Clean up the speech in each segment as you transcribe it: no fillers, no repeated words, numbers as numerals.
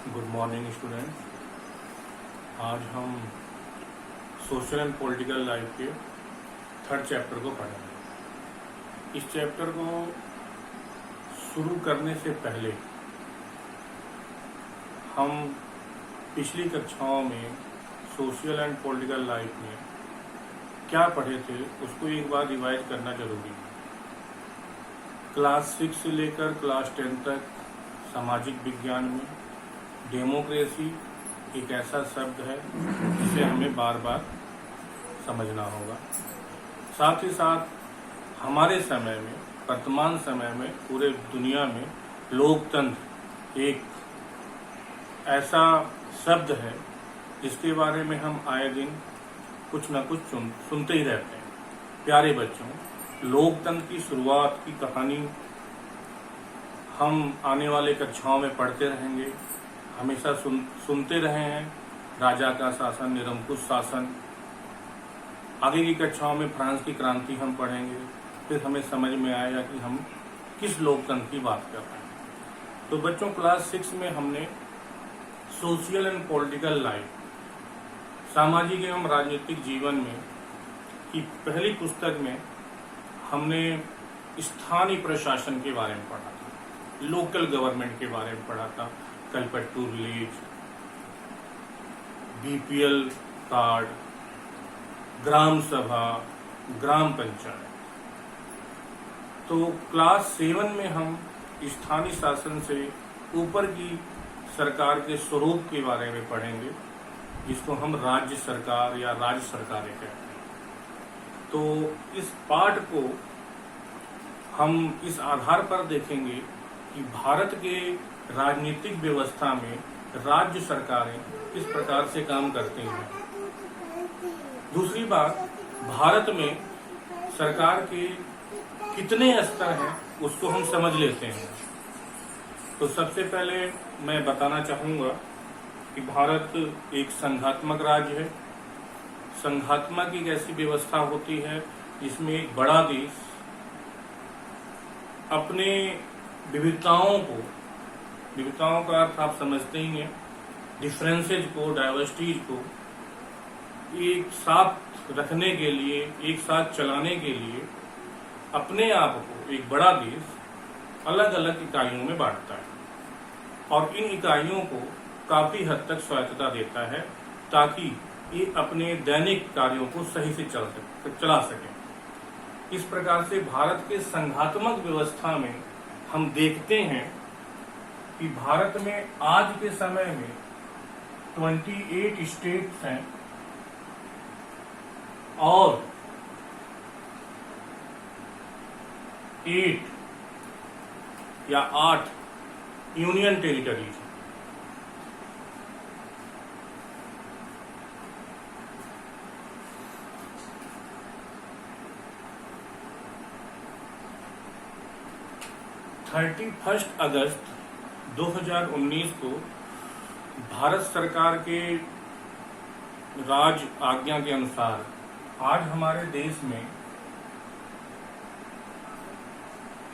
Good morning student. आज हम social and political life के थर्ड चैप्टर को पढ़ेंगे। इस चैप्टर को शुरू करने से पहले हम पिछली कक्षाओं में सोशल एंड पॉलिटिकल लाइफ में क्या पढ़े थे उसको एक बार रिवाइज करना जरूरी है। क्लास 6 से लेकर क्लास 10 तक सामाजिक विज्ञान में डेमोक्रेसी एक ऐसा शब्द है जिसे हमें बार बार समझना होगा। साथ ही साथ हमारे समय में, वर्तमान समय में पूरे दुनिया में लोकतंत्र एक ऐसा शब्द है जिसके बारे में हम आए दिन कुछ न कुछ सुनते ही रहते हैं। प्यारे बच्चों, लोकतंत्र की शुरुआत की कहानी हम आने वाले कक्षाओं में पढ़ते रहेंगे। हमेशा सुनते रहे हैं राजा का शासन, निरंकुश शासन। आगे की कक्षाओं में फ्रांस की क्रांति हम पढ़ेंगे, फिर हमें समझ में आएगा कि हम किस लोकतंत्र की बात कर रहे हैं। तो बच्चों, क्लास 6 में हमने सोशल एंड पॉलिटिकल लाइफ, सामाजिक एवं राजनीतिक जीवन में की पहली पुस्तक में हमने स्थानीय प्रशासन के बारे में पढ़ा था, लोकल गवर्नमेंट के बारे में पढ़ा था। कलपट्टू विलेज, बीपीएल कार्ड, ग्राम सभा, ग्राम पंचायत। तो क्लास 7 में हम स्थानीय शासन से ऊपर की सरकार के स्वरूप के बारे में पढ़ेंगे, जिसको हम राज्य सरकार या राज्य सरकारें कहते हैं। तो इस पाठ को हम इस आधार पर देखेंगे कि भारत के राजनीतिक व्यवस्था में राज्य सरकारें किस प्रकार से काम करती हैं। दूसरी बात, भारत में सरकार के कितने स्तर हैं उसको हम समझ लेते हैं। तो सबसे पहले मैं बताना चाहूंगा कि भारत एक संघात्मक राज्य है। संघात्मक एक ऐसी व्यवस्था होती है जिसमें एक बड़ा देश अपने विविधताओं का अर्थ आप समझते ही हैं, डिफरेंसेज को, डाइवर्सिटीज को एक साथ रखने के लिए, एक साथ चलाने के लिए अपने आप को एक बड़ा देश अलग अलग इकाइयों में बांटता है और इन इकाइयों को काफी हद तक स्वायत्तता देता है ताकि ये अपने दैनिक कार्यों को सही से चला सके। इस प्रकार से भारत के संघात्मक व्यवस्था में हम देखते हैं कि भारत में आज के समय में 28 स्टेट्स हैं और 8 यूनियन टेरिटरीज हैं। अगस्त 2019 को भारत सरकार के राज आज्ञा के अनुसार आज हमारे देश में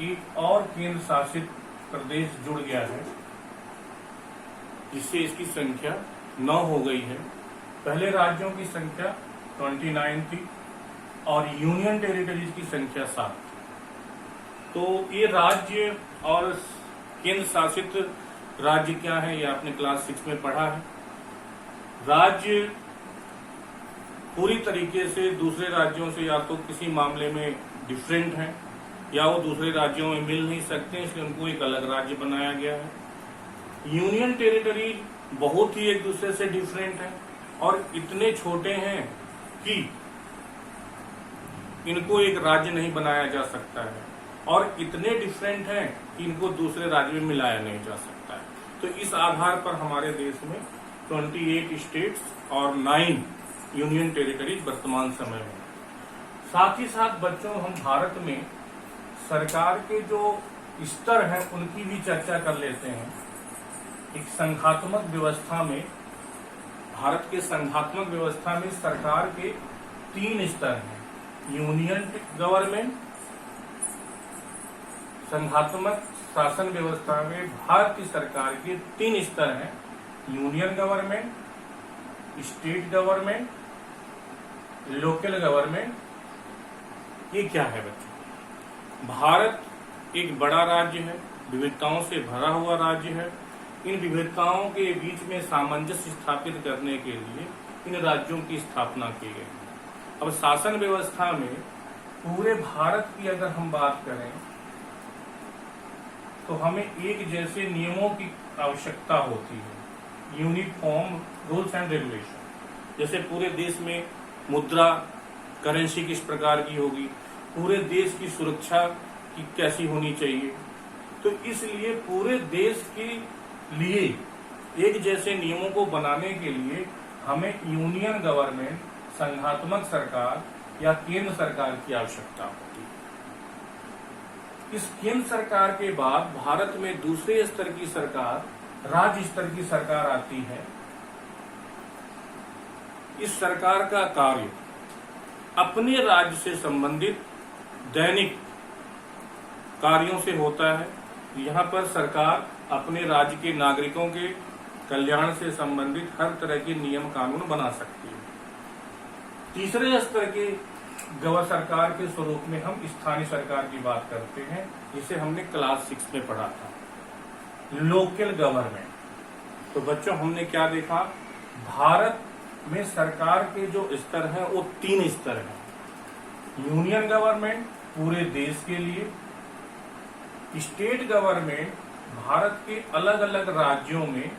एक और केंद्र शासित प्रदेश जुड़ गया है, जिससे इसकी संख्या 9 हो गई है। पहले राज्यों की संख्या 29 थी और यूनियन टेरिटरीज की संख्या 7। तो ये राज्य और केंद्र शासित राज्य क्या है, ये आपने क्लास 6 में पढ़ा है। राज्य पूरी तरीके से दूसरे राज्यों से या तो किसी मामले में डिफरेंट हैं या वो दूसरे राज्यों में मिल नहीं सकते, इसलिए उनको एक अलग राज्य बनाया गया है। यूनियन टेरिटरी बहुत ही एक दूसरे से डिफरेंट है और इतने छोटे हैं कि इनको एक राज्य नहीं बनाया जा सकता है और इतने डिफरेंट हैं कि इनको दूसरे राज्य में मिलाया नहीं जा सकता है। तो इस आधार पर हमारे देश में 28 स्टेट्स और 9 यूनियन टेरिटरीज वर्तमान समय में। साथ ही साथ बच्चों, हम भारत में सरकार के जो स्तर हैं उनकी भी चर्चा कर लेते हैं। एक संघात्मक व्यवस्था में, भारत के संघात्मक व्यवस्था में सरकार के 3 स्तर हैं। यूनियन गवर्नमेंट, संघात्मक शासन व्यवस्था में भारत की सरकार के 3 स्तर हैं। Union government, state government, local government. ये क्या है बच्चों? भारत एक बड़ा राज्य है, विविधताओं से भरा हुआ राज्य है। इन विविधताओं के बीच में सामंजस्य स्थापित करने के लिए इन राज्यों की स्थापना की गई। अब शासन व्यवस्था में पूरे भारत की अगर हम बात करें तो हमें एक जैसे नियमों की आवश्यकता होती है, यूनिफॉर्म रूल्स एंड रेगुलेशन। जैसे पूरे देश में मुद्रा, करेंसी किस प्रकार की होगी, पूरे देश की सुरक्षा की कैसी होनी चाहिए, तो इसलिए पूरे देश के लिए एक जैसे नियमों को बनाने के लिए हमें यूनियन गवर्नमेंट, संघात्मक सरकार या केंद्र सरकार की आवश्यकता होती है। इस केंद्र सरकार के बाद भारत में दूसरे स्तर की सरकार, राज्य स्तर की सरकार आती है। इस सरकार का कार्य अपने राज्य से संबंधित दैनिक कार्यों से होता है। यहाँ पर सरकार अपने राज्य के नागरिकों के कल्याण से संबंधित हर तरह के नियम कानून बना सकती है। तीसरे स्तर के सरकार के स्वरूप में हम स्थानीय सरकार की बात करते हैं, जिसे हमने क्लास 6 में पढ़ा था, लोकल गवर्नमेंट। तो बच्चों हमने क्या देखा, भारत में सरकार के जो स्तर हैं वो 3 स्तर हैं। यूनियन गवर्नमेंट पूरे देश के लिए, स्टेट गवर्नमेंट भारत के अलग अलग राज्यों में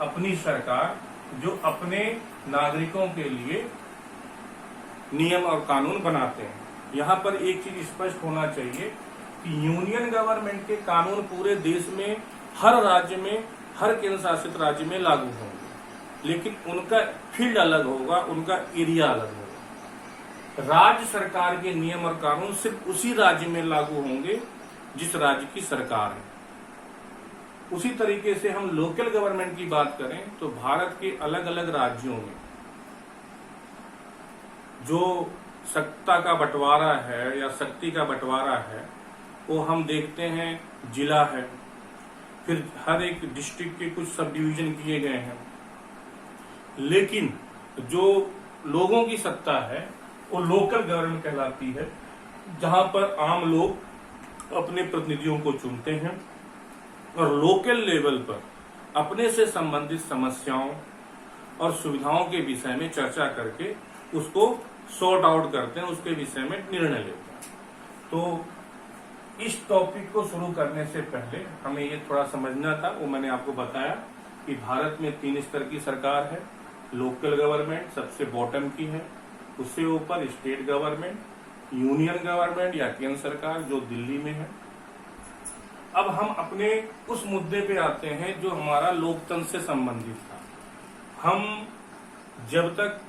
अपनी सरकार जो अपने नागरिकों के लिए नियम और कानून बनाते हैं। यहाँ पर एक चीज स्पष्ट होना चाहिए कि यूनियन गवर्नमेंट के कानून पूरे देश में हर राज्य में, हर केंद्र शासित राज्य में लागू होंगे, लेकिन उनका फील्ड अलग होगा, उनका एरिया अलग होगा। राज्य सरकार के नियम और कानून सिर्फ उसी राज्य में लागू होंगे जिस राज्य की सरकार है। उसी तरीके से हम लोकल गवर्नमेंट की बात करें तो भारत के अलग अलग राज्यों में जो सत्ता का बंटवारा है या शक्ति का बंटवारा है वो हम देखते हैं जिला है, फिर हर एक डिस्ट्रिक्ट के कुछ सब डिवीजन किए गए हैं। लेकिन जो लोगों की सत्ता है वो लोकल गवर्नमेंट कहलाती है, जहां पर आम लोग अपने प्रतिनिधियों को चुनते हैं और लोकल लेवल पर अपने से संबंधित समस्याओं और सुविधाओं के विषय में चर्चा करके उसको सॉर्ट आउट करते हैं, उसके विषय में निर्णय लेते हैं। तो इस टॉपिक को शुरू करने से पहले हमें ये थोड़ा समझना था, वो मैंने आपको बताया कि भारत में 3 स्तर की सरकार है। लोकल गवर्नमेंट सबसे बॉटम की है, उससे ऊपर स्टेट गवर्नमेंट, यूनियन गवर्नमेंट या केंद्र सरकार जो दिल्ली में है। अब हम अपने उस मुद्दे पे आते हैं जो हमारा लोकतंत्र से संबंधित था। हम जब तक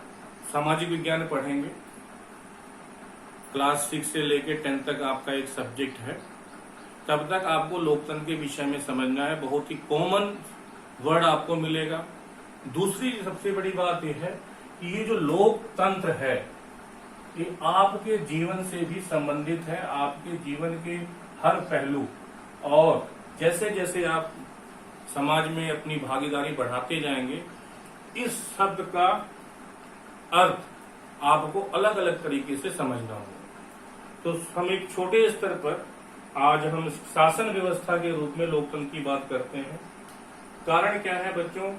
सामाजिक विज्ञान पढ़ेंगे, क्लास 6 से लेकर 10 तक आपका एक सब्जेक्ट है, तब तक आपको लोकतंत्र के विषय में समझना है। बहुत ही कॉमन वर्ड आपको मिलेगा। दूसरी सबसे बड़ी बात यह है कि ये जो लोकतंत्र है ये आपके जीवन से भी संबंधित है, आपके जीवन के हर पहलू, और जैसे जैसे आप समाज में अपनी भागीदारी बढ़ाते जाएंगे, इस शब्द का अर्थ आपको अलग अलग तरीके से समझना होगा। तो हम एक छोटे स्तर पर आज हम शासन व्यवस्था के रूप में लोकतंत्र की बात करते हैं। कारण क्या है बच्चों,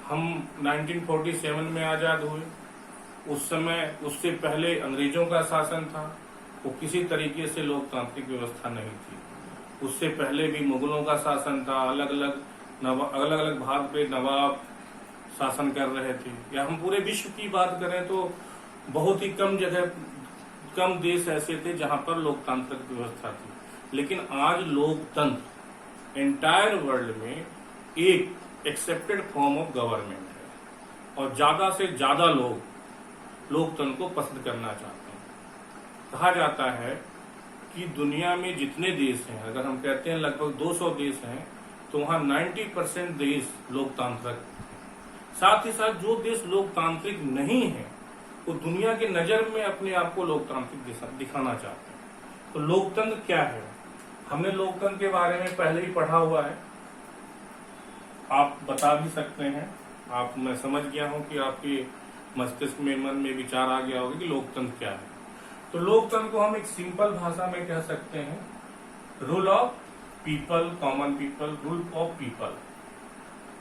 हम 1947 में आजाद हुए। उस समय, उससे पहले अंग्रेजों का शासन था, वो किसी तरीके से लोकतांत्रिक व्यवस्था नहीं थी। उससे पहले भी मुगलों का शासन था, अलग अलग भाग पे नवाब शासन कर रहे थे। या हम पूरे विश्व की बात करें तो बहुत ही कम जगह, कम देश ऐसे थे जहां पर लोकतांत्रिक व्यवस्था थी। लेकिन आज लोकतंत्र एंटायर वर्ल्ड में एक एक्सेप्टेड फॉर्म ऑफ गवर्नमेंट है और ज्यादा से ज्यादा लोग लोकतंत्र को पसंद करना चाहते हैं। कहा जाता है कि दुनिया में जितने देश हैं, अगर हम कहते हैं लगभग 200 देश हैं, तो वहां 90% देश लोकतांत्रिक। साथ ही साथ जो देश लोकतांत्रिक नहीं है वो दुनिया के नजर में अपने आप को लोकतांत्रिक दिखाना चाहते हैं। तो लोकतंत्र क्या है, हमने लोकतंत्र के बारे में पहले ही पढ़ा हुआ है। आप बता भी सकते हैं। आप, मैं समझ गया हूं कि आपके मस्तिष्क में, मन में विचार आ गया होगा कि लोकतंत्र क्या है। तो लोकतंत्र को हम एक सिंपल भाषा में कह सकते हैं rule of people, common people, rule of people,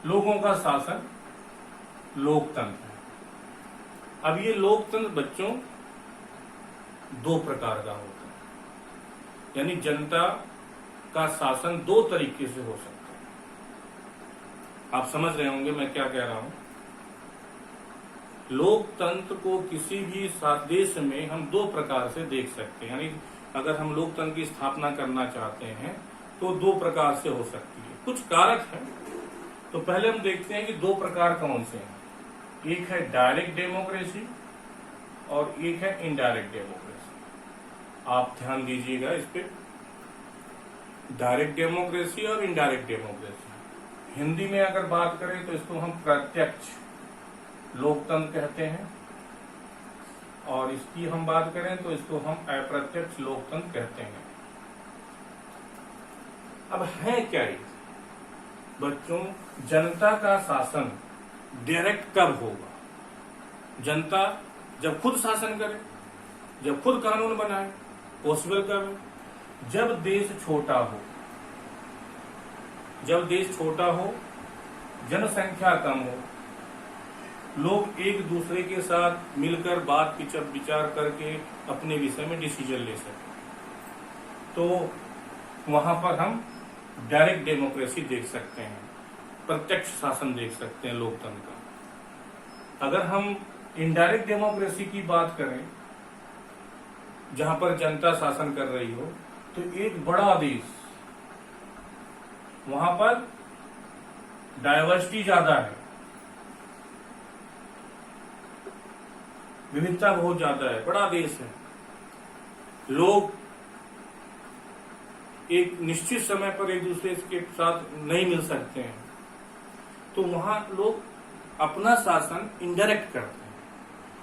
लोगों का शासन लोकतंत्र है। अब ये लोकतंत्र बच्चों दो प्रकार का होता है, यानी जनता का शासन दो तरीके से हो सकता है। आप समझ रहे होंगे मैं क्या कह रहा हूं। लोकतंत्र को किसी भी देश में हम दो प्रकार से देख सकते हैं, यानी अगर हम लोकतंत्र की स्थापना करना चाहते हैं तो दो प्रकार से हो सकती है। कुछ कारक हैं। तो पहले हम देखते हैं कि दो प्रकार कौन से हैं। एक है डायरेक्ट डेमोक्रेसी और एक है इनडायरेक्ट डेमोक्रेसी। आप ध्यान दीजिएगा इस पे, डायरेक्ट डेमोक्रेसी और इनडायरेक्ट डेमोक्रेसी। हिंदी में अगर बात करें तो इसको हम प्रत्यक्ष लोकतंत्र कहते हैं, और इसकी हम बात करें तो इसको हम अप्रत्यक्ष लोकतंत्र कहते हैं। अब है क्या ये बच्चों? जनता का शासन डायरेक्ट कब होगा? जनता जब खुद शासन करे, जब खुद कानून बनाए। पॉसिबल कब है? जब देश छोटा हो, जब देश छोटा हो, जनसंख्या कम हो, लोग एक दूसरे के साथ मिलकर बात विचार करके अपने विषय में डिसीजन ले सकें। तो वहां पर हम डायरेक्ट डेमोक्रेसी देख सकते हैं, प्रत्यक्ष शासन देख सकते हैं लोकतंत्र का। अगर हम इनडायरेक्ट डेमोक्रेसी की बात करें, जहां पर जनता शासन कर रही हो, तो एक बड़ा देश, वहां पर डाइवर्सिटी ज्यादा है, विविधता बहुत ज्यादा है, बड़ा देश है, लोग एक निश्चित समय पर एक दूसरे के साथ नहीं मिल सकते हैं, तो वहां लोग अपना शासन इनडायरेक्ट करते हैं।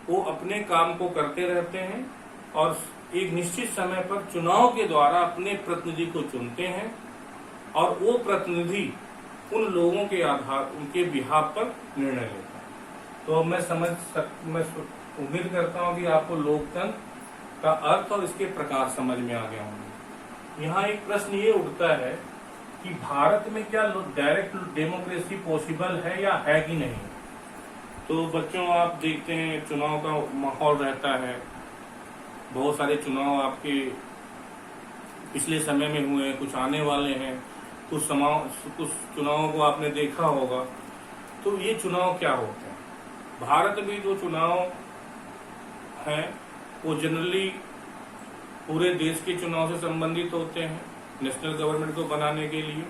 वो अपने काम को करते रहते हैं और एक निश्चित समय पर चुनाव के द्वारा अपने प्रतिनिधि को चुनते हैं, और वो प्रतिनिधि उन लोगों के आधार, उनके बिहाफ पर निर्णय लेता है। तो मैं उम्मीद करता हूं कि आपको लोकतंत्र का अर्थ और इसके प्रकार समझ में आ गया होंगे। यहाँ एक प्रश्न ये उठता है कि भारत में क्या डायरेक्ट डेमोक्रेसी पॉसिबल है या है कि नहीं? तो बच्चों आप देखते हैं चुनाव का माहौल रहता है, बहुत सारे चुनाव आपके पिछले समय में हुए, कुछ आने वाले हैं, कुछ चुनावों को आपने देखा होगा। तो ये चुनाव क्या होते हैं? भारत में जो चुनाव है वो जनरली पूरे देश के चुनाव से संबंधित होते हैं, नेशनल गवर्नमेंट को बनाने के लिए,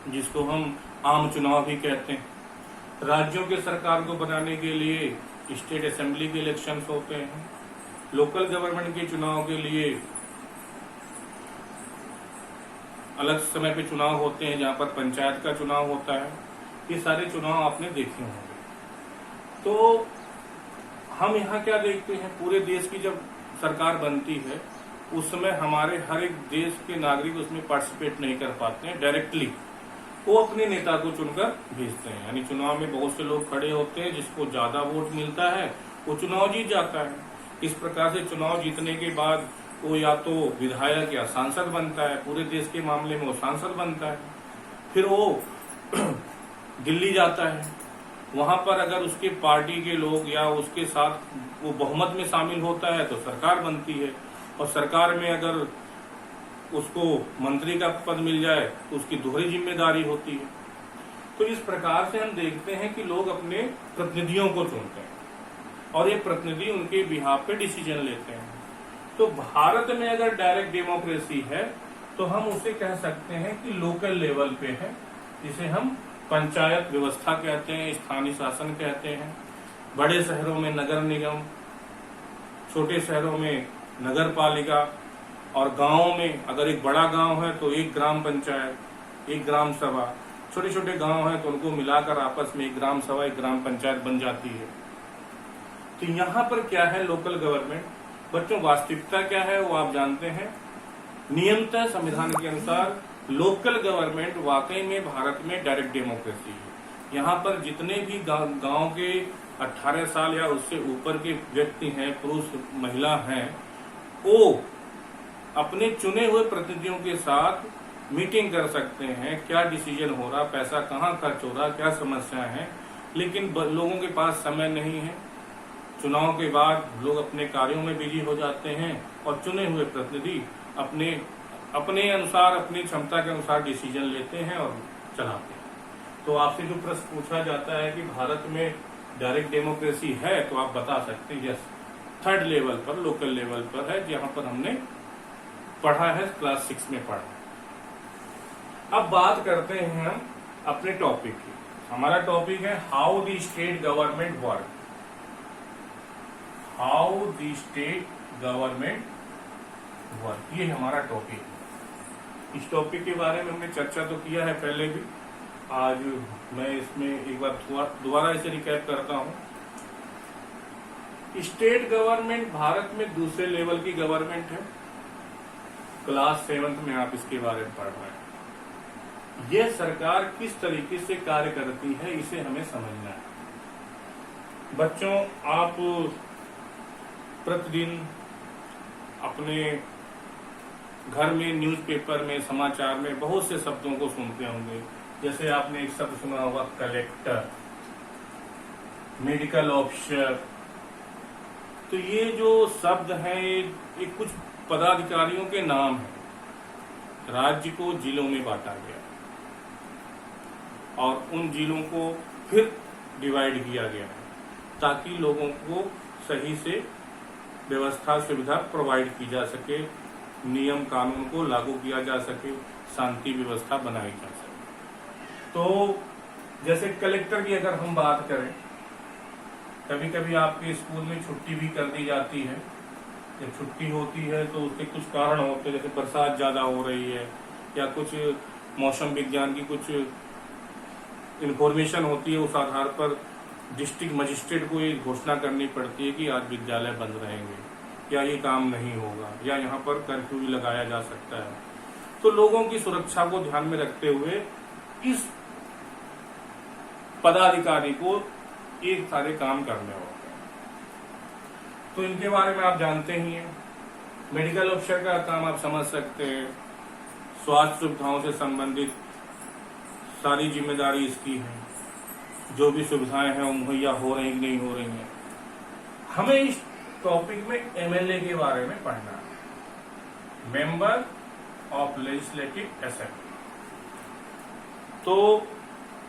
जिसको हम आम चुनाव भी कहते हैं। राज्यों के सरकार को बनाने के लिए स्टेट असेंबली के इलेक्शंस होते हैं। लोकल गवर्नमेंट के चुनाव के लिए अलग समय पे चुनाव होते हैं, जहां पर पंचायत का चुनाव होता है। ये सारे चुनाव आपने देखे होंगे। तो हम यहाँ क्या देखते हैं, पूरे देश की जब सरकार बनती है उस समय हमारे हर एक देश के नागरिक उसमें पार्टिसिपेट नहीं कर पाते हैं डायरेक्टली, वो अपने नेता को चुनकर भेजते हैं। यानी चुनाव में बहुत से लोग खड़े होते हैं, जिसको ज्यादा वोट मिलता है वो चुनाव जीत जाता है। इस प्रकार से चुनाव जीतने के बाद वो या तो विधायक या सांसद बनता है, पूरे देश के मामले में वो सांसद बनता है। फिर वो दिल्ली जाता है, वहां पर अगर उसके पार्टी के लोग या उसके साथ वो बहुमत में शामिल होता है तो सरकार बनती है, और सरकार में अगर उसको मंत्री का पद मिल जाए तो उसकी दोहरी जिम्मेदारी होती है। तो इस प्रकार से हम देखते हैं कि लोग अपने प्रतिनिधियों को चुनते हैं और ये प्रतिनिधि उनके बिहाफ पे डिसीजन लेते हैं। तो भारत में अगर डायरेक्ट डेमोक्रेसी है तो हम उसे कह सकते हैं कि लोकल लेवल पे है, जिसे हम पंचायत व्यवस्था कहते हैं, स्थानीय शासन कहते हैं। बड़े शहरों में नगर निगम, छोटे शहरों में नगर पालिका, और गांवों में अगर एक बड़ा गांव है तो एक ग्राम पंचायत, एक ग्राम सभा। छोटे छोटे गांव हैं तो उनको मिलाकर आपस में एक ग्राम सभा, एक ग्राम पंचायत बन जाती है। तो यहाँ पर क्या है लोकल गवर्नमेंट? बच्चों वास्तविकता क्या है वो आप जानते हैं। नियमतः संविधान के अनुसार लोकल गवर्नमेंट वाकई में भारत में डायरेक्ट डेमोक्रेसी है। यहाँ पर जितने भी गांव के 18 साल या उससे ऊपर के व्यक्ति हैं, पुरुष महिला हैं, वो अपने चुने हुए प्रतिनिधियों के साथ मीटिंग कर सकते हैं, क्या डिसीजन हो रहा, पैसा कहाँ खर्च हो रहा, क्या समस्या है। लेकिन लोगों के पास समय नहीं है। चुनाव के बाद लोग अपने कार्यों में बिजी हो जाते हैं और चुने हुए प्रतिनिधि अपने अनुसार, अपनी क्षमता के अनुसार डिसीजन लेते हैं और चलाते हैं। तो आपसे जो प्रश्न पूछा जाता है कि भारत में डायरेक्ट डेमोक्रेसी है, तो आप बता सकते हैं यस, 3rd लेवल पर, लोकल लेवल पर है, जहां पर हमने पढ़ा है, क्लास 6 में पढ़ा है। अब बात करते हैं हम अपने टॉपिक की। हमारा टॉपिक है how the state government work. How the state government work, ये हमारा टॉपिक है। इस टॉपिक के बारे में हमने चर्चा तो किया है पहले भी। आज मैं इसमें एक बार दोबारा इसे रिकैप करता हूं। स्टेट गवर्नमेंट भारत में दूसरे लेवल की गवर्नमेंट है। क्लास 7th में आप इसके बारे में पढ़ रहे हैं। यह सरकार किस तरीके से कार्य करती है, इसे हमें समझना है। बच्चों, आप प्रतिदिन अपने घर में, न्यूज़पेपर में, समाचार में बहुत से शब्दों को सुनते होंगे। जैसे आपने एक शब्द सुना होगा कलेक्टर, मेडिकल ऑफिसर। तो ये जो शब्द हैं, ये कुछ पदाधिकारियों के नाम हैं। राज्य को जिलों में बांटा गया और उन जिलों को फिर डिवाइड किया गया ताकि लोगों को सही से व्यवस्था सुविधा प्रोवाइड की जा सके, नियम कानून को लागू किया जा सके, शांति व्यवस्था बनाई जा सके। तो जैसे कलेक्टर की अगर हम बात करें, कभी कभी आपके स्कूल में छुट्टी भी कर दी जाती है। जब छुट्टी होती है तो उसके कुछ कारण होते हैं, जैसे बरसात ज्यादा हो रही है या कुछ मौसम विज्ञान की कुछ इंफॉर्मेशन होती है। उस आधार पर डिस्ट्रिक्ट मजिस्ट्रेट को ये घोषणा करनी पड़ती है कि आज विद्यालय बंद रहेंगे या ये काम नहीं होगा या यहाँ पर कर्फ्यू भी लगाया जा सकता है। तो लोगों की सुरक्षा को ध्यान में रखते हुए इस पदाधिकारी को एक सारे काम करने होते हैं। तो इनके बारे में आप जानते ही हैं। मेडिकल ऑफिसर का काम आप समझ सकते हैं। स्वास्थ्य सुविधाओं से संबंधित सारी जिम्मेदारी इसकी है। जो भी सुविधाएं हैं वो मुहैया हो रही कि नहीं हो रही हैं। हमें इस टॉपिक में एमएलए के बारे में पढ़ना है, मेंबर ऑफ लेजिस्लेटिव असेंबली। तो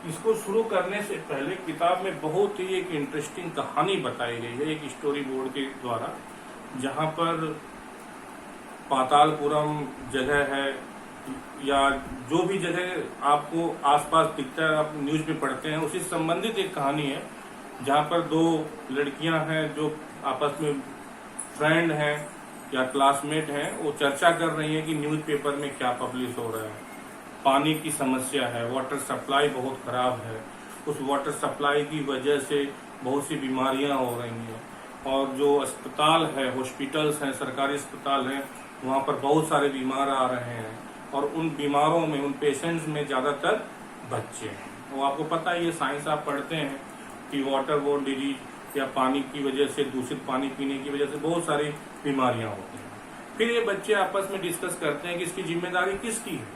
इसको शुरू करने से पहले किताब में बहुत ही एक इंटरेस्टिंग कहानी बताई गई है, एक स्टोरी बोर्ड के द्वारा, जहां पर पातालपुरम जगह है या जो भी जगह आपको आसपास दिखता है, आप न्यूज में पढ़ते हैं, उसी संबंधित एक कहानी है जहां पर 2 लड़कियां हैं जो आपस में फ्रेंड हैं या क्लासमेट हैं। वो चर्चा कर रही हैं कि न्यूज़पेपर में क्या पब्लिश हो रहा है। पानी की समस्या है, वाटर सप्लाई बहुत खराब है, उस वाटर सप्लाई की वजह से बहुत सी बीमारियां हो रही हैं और जो अस्पताल है, हॉस्पिटल्स हैं, सरकारी अस्पताल हैं, वहां पर बहुत सारे बीमार आ रहे हैं और उन बीमारों में, उन पेशेंट्स में ज्यादातर बच्चे हैं। वो आपको पता है, ये साइंस आप पढ़ते हैं कि वाटर बोर्न डिजीज या पानी की वजह से, दूषित पानी पीने की वजह से बहुत सारी बीमारियां होती हैं। फिर ये बच्चे आपस में डिस्कस करते हैं कि इसकी जिम्मेदारी किसकी है,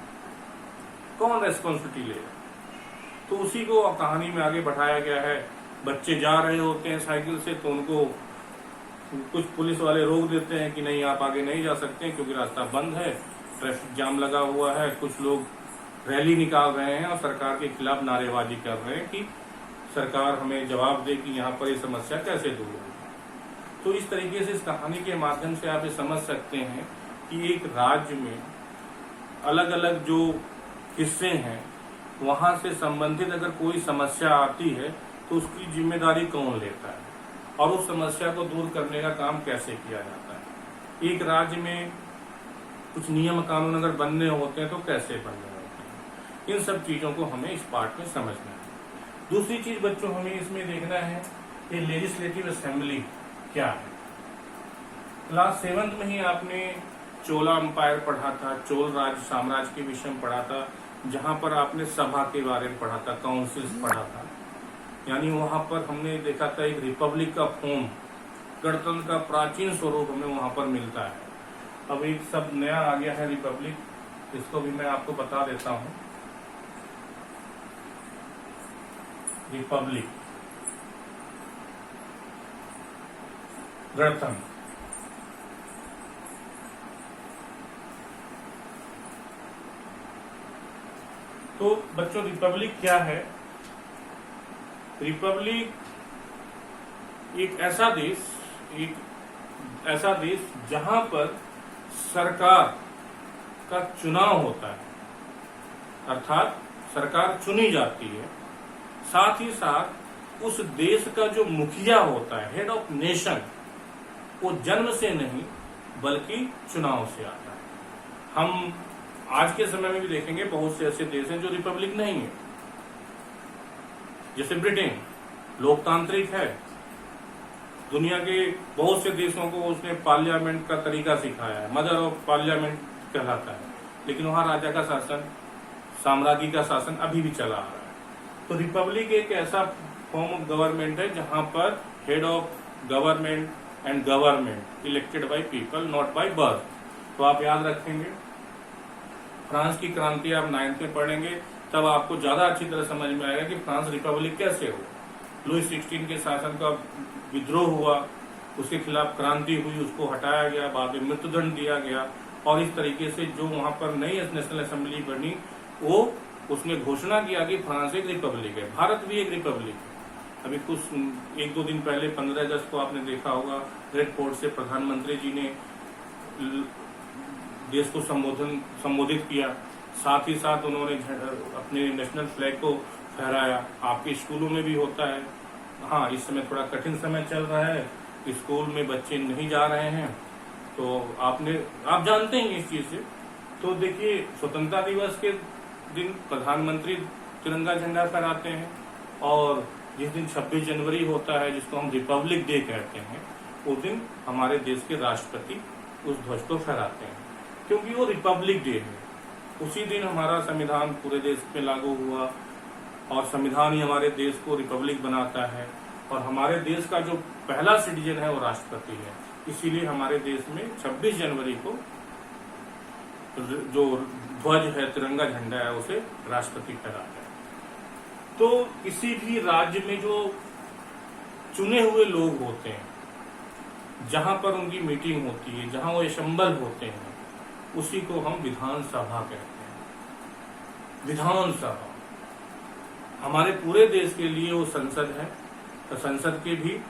कौन रेस्पॉन्सिबिलिटी लेगा। तो उसी को कहानी में आगे बढ़ाया गया है। बच्चे जा रहे होते हैं साइकिल से, तो उनको कुछ पुलिस वाले रोक देते हैं कि नहीं, आप आगे नहीं जा सकते क्योंकि रास्ता बंद है, ट्रैफिक जाम लगा हुआ है। कुछ लोग रैली निकाल रहे हैं और सरकार के खिलाफ नारेबाजी कर रहे हैं कि सरकार हमें जवाब दे कि यहाँ पर ये समस्या कैसे दूर होगी। तो इस तरीके से इस कहानी के माध्यम से आप ये समझ सकते हैं कि एक राज्य में अलग अलग जो हिस्से हैं, वहां से संबंधित अगर कोई समस्या आती है तो उसकी जिम्मेदारी कौन लेता है और उस समस्या को दूर करने का काम कैसे किया जाता है। एक राज्य में कुछ नियम कानून अगर बनने होते हैं तो कैसे बनने होते हैं। इन सब चीजों को हमें इस पार्ट में समझना है। दूसरी चीज बच्चों हमें इसमें देखना है कि लेजिस्लेटिव असेंबली क्या है। क्लास 7th में ही आपने चोला अंपायर पढ़ा था, चोल राज्य साम्राज्य के विषय में पढ़ा था, जहां पर आपने सभा के बारे में पढ़ा था, काउंसिल्स पढ़ा था। यानी वहां पर हमने देखा था एक रिपब्लिक का फॉर्म, गणतंत्र का प्राचीन स्वरूप हमें वहां पर मिलता है। अब एक सब नया आ गया है रिपब्लिक, इसको भी मैं आपको बता देता हूं। रिपब्लिक, गणतंत्र। तो बच्चों रिपब्लिक क्या है? रिपब्लिक एक ऐसा देश जहां पर सरकार का चुनाव होता है, अर्थात सरकार चुनी जाती है। साथ ही साथ उस देश का जो मुखिया होता है, हेड ऑफ नेशन, वो जन्म से नहीं बल्कि चुनाव से आता है। हम आज के समय में भी देखेंगे बहुत से ऐसे देश हैं जो रिपब्लिक नहीं है। जैसे ब्रिटेन लोकतांत्रिक है, दुनिया के बहुत से देशों को उसने पार्लियामेंट का तरीका सिखाया है, मदर ऑफ पार्लियामेंट कहलाता है, लेकिन वहां राजा का शासन, साम्राज्य का शासन अभी भी चला आ रहा है। तो रिपब्लिक एक ऐसा फॉर्म ऑफ गवर्नमेंट है जहां पर head of government and government elected by people, not by birth. तो आप याद रखेंगे, फ्रांस की क्रांति आप 9th में पढ़ेंगे, तब आपको ज्यादा अच्छी तरह समझ में आएगा कि फ्रांस रिपब्लिक कैसे हो। लुई 16 के शासन का विद्रोह हुआ, उसके खिलाफ क्रांति हुई, उसको हटाया गया, बाद में मृत्युदंड दिया गया, और इस तरीके से जो वहां पर नई नेशनल असेंबली बनी, वो उसने घोषणा किया कि फ्रांस एक रिपब्लिक है, भारत भी एक रिपब्लिक है। अभी कुछ 1-2 दिन पहले 15 अगस्त को आपने देखा होगा, रेड फोर्ट से प्रधानमंत्री जी ने देश को संबोधित किया। साथ ही साथ उन्होंने अपने नेशनल फ्लैग को फहराया। आपके स्कूलों में भी होता है। हाँ, इस समय थोड़ा कठिन समय चल रहा है, स्कूल में बच्चे नहीं जा रहे हैं, तो आप जानते हैं इस चीज से। तो देखिए, स्वतंत्रता दिवस के दिन प्रधानमंत्री तिरंगा झंडा फहराते हैं, और जिस दिन 26 जनवरी होता है, जिसको हम रिपब्लिक डे कहते हैं, उस दिन हमारे देश के राष्ट्रपति उस ध्वज को फहराते हैं, क्योंकि वो रिपब्लिक डे है। उसी दिन हमारा संविधान पूरे देश में लागू हुआ, और संविधान ही हमारे देश को रिपब्लिक बनाता है, और हमारे देश का जो पहला सिटीजन है वो राष्ट्रपति है। इसीलिए हमारे देश में 26 जनवरी को जो ध्वज है, तिरंगा झंडा है, उसे राष्ट्रपति फहराता है। तो किसी भी राज्य में जो चुने हुए लोग होते हैं, जहां पर उनकी मीटिंग होती है, जहां वो असेंबल होते हैं, उसी को हम विधानसभा कहते हैं। विधानसभा हमारे पूरे देश के लिए वो संसद है, तो संसद के भी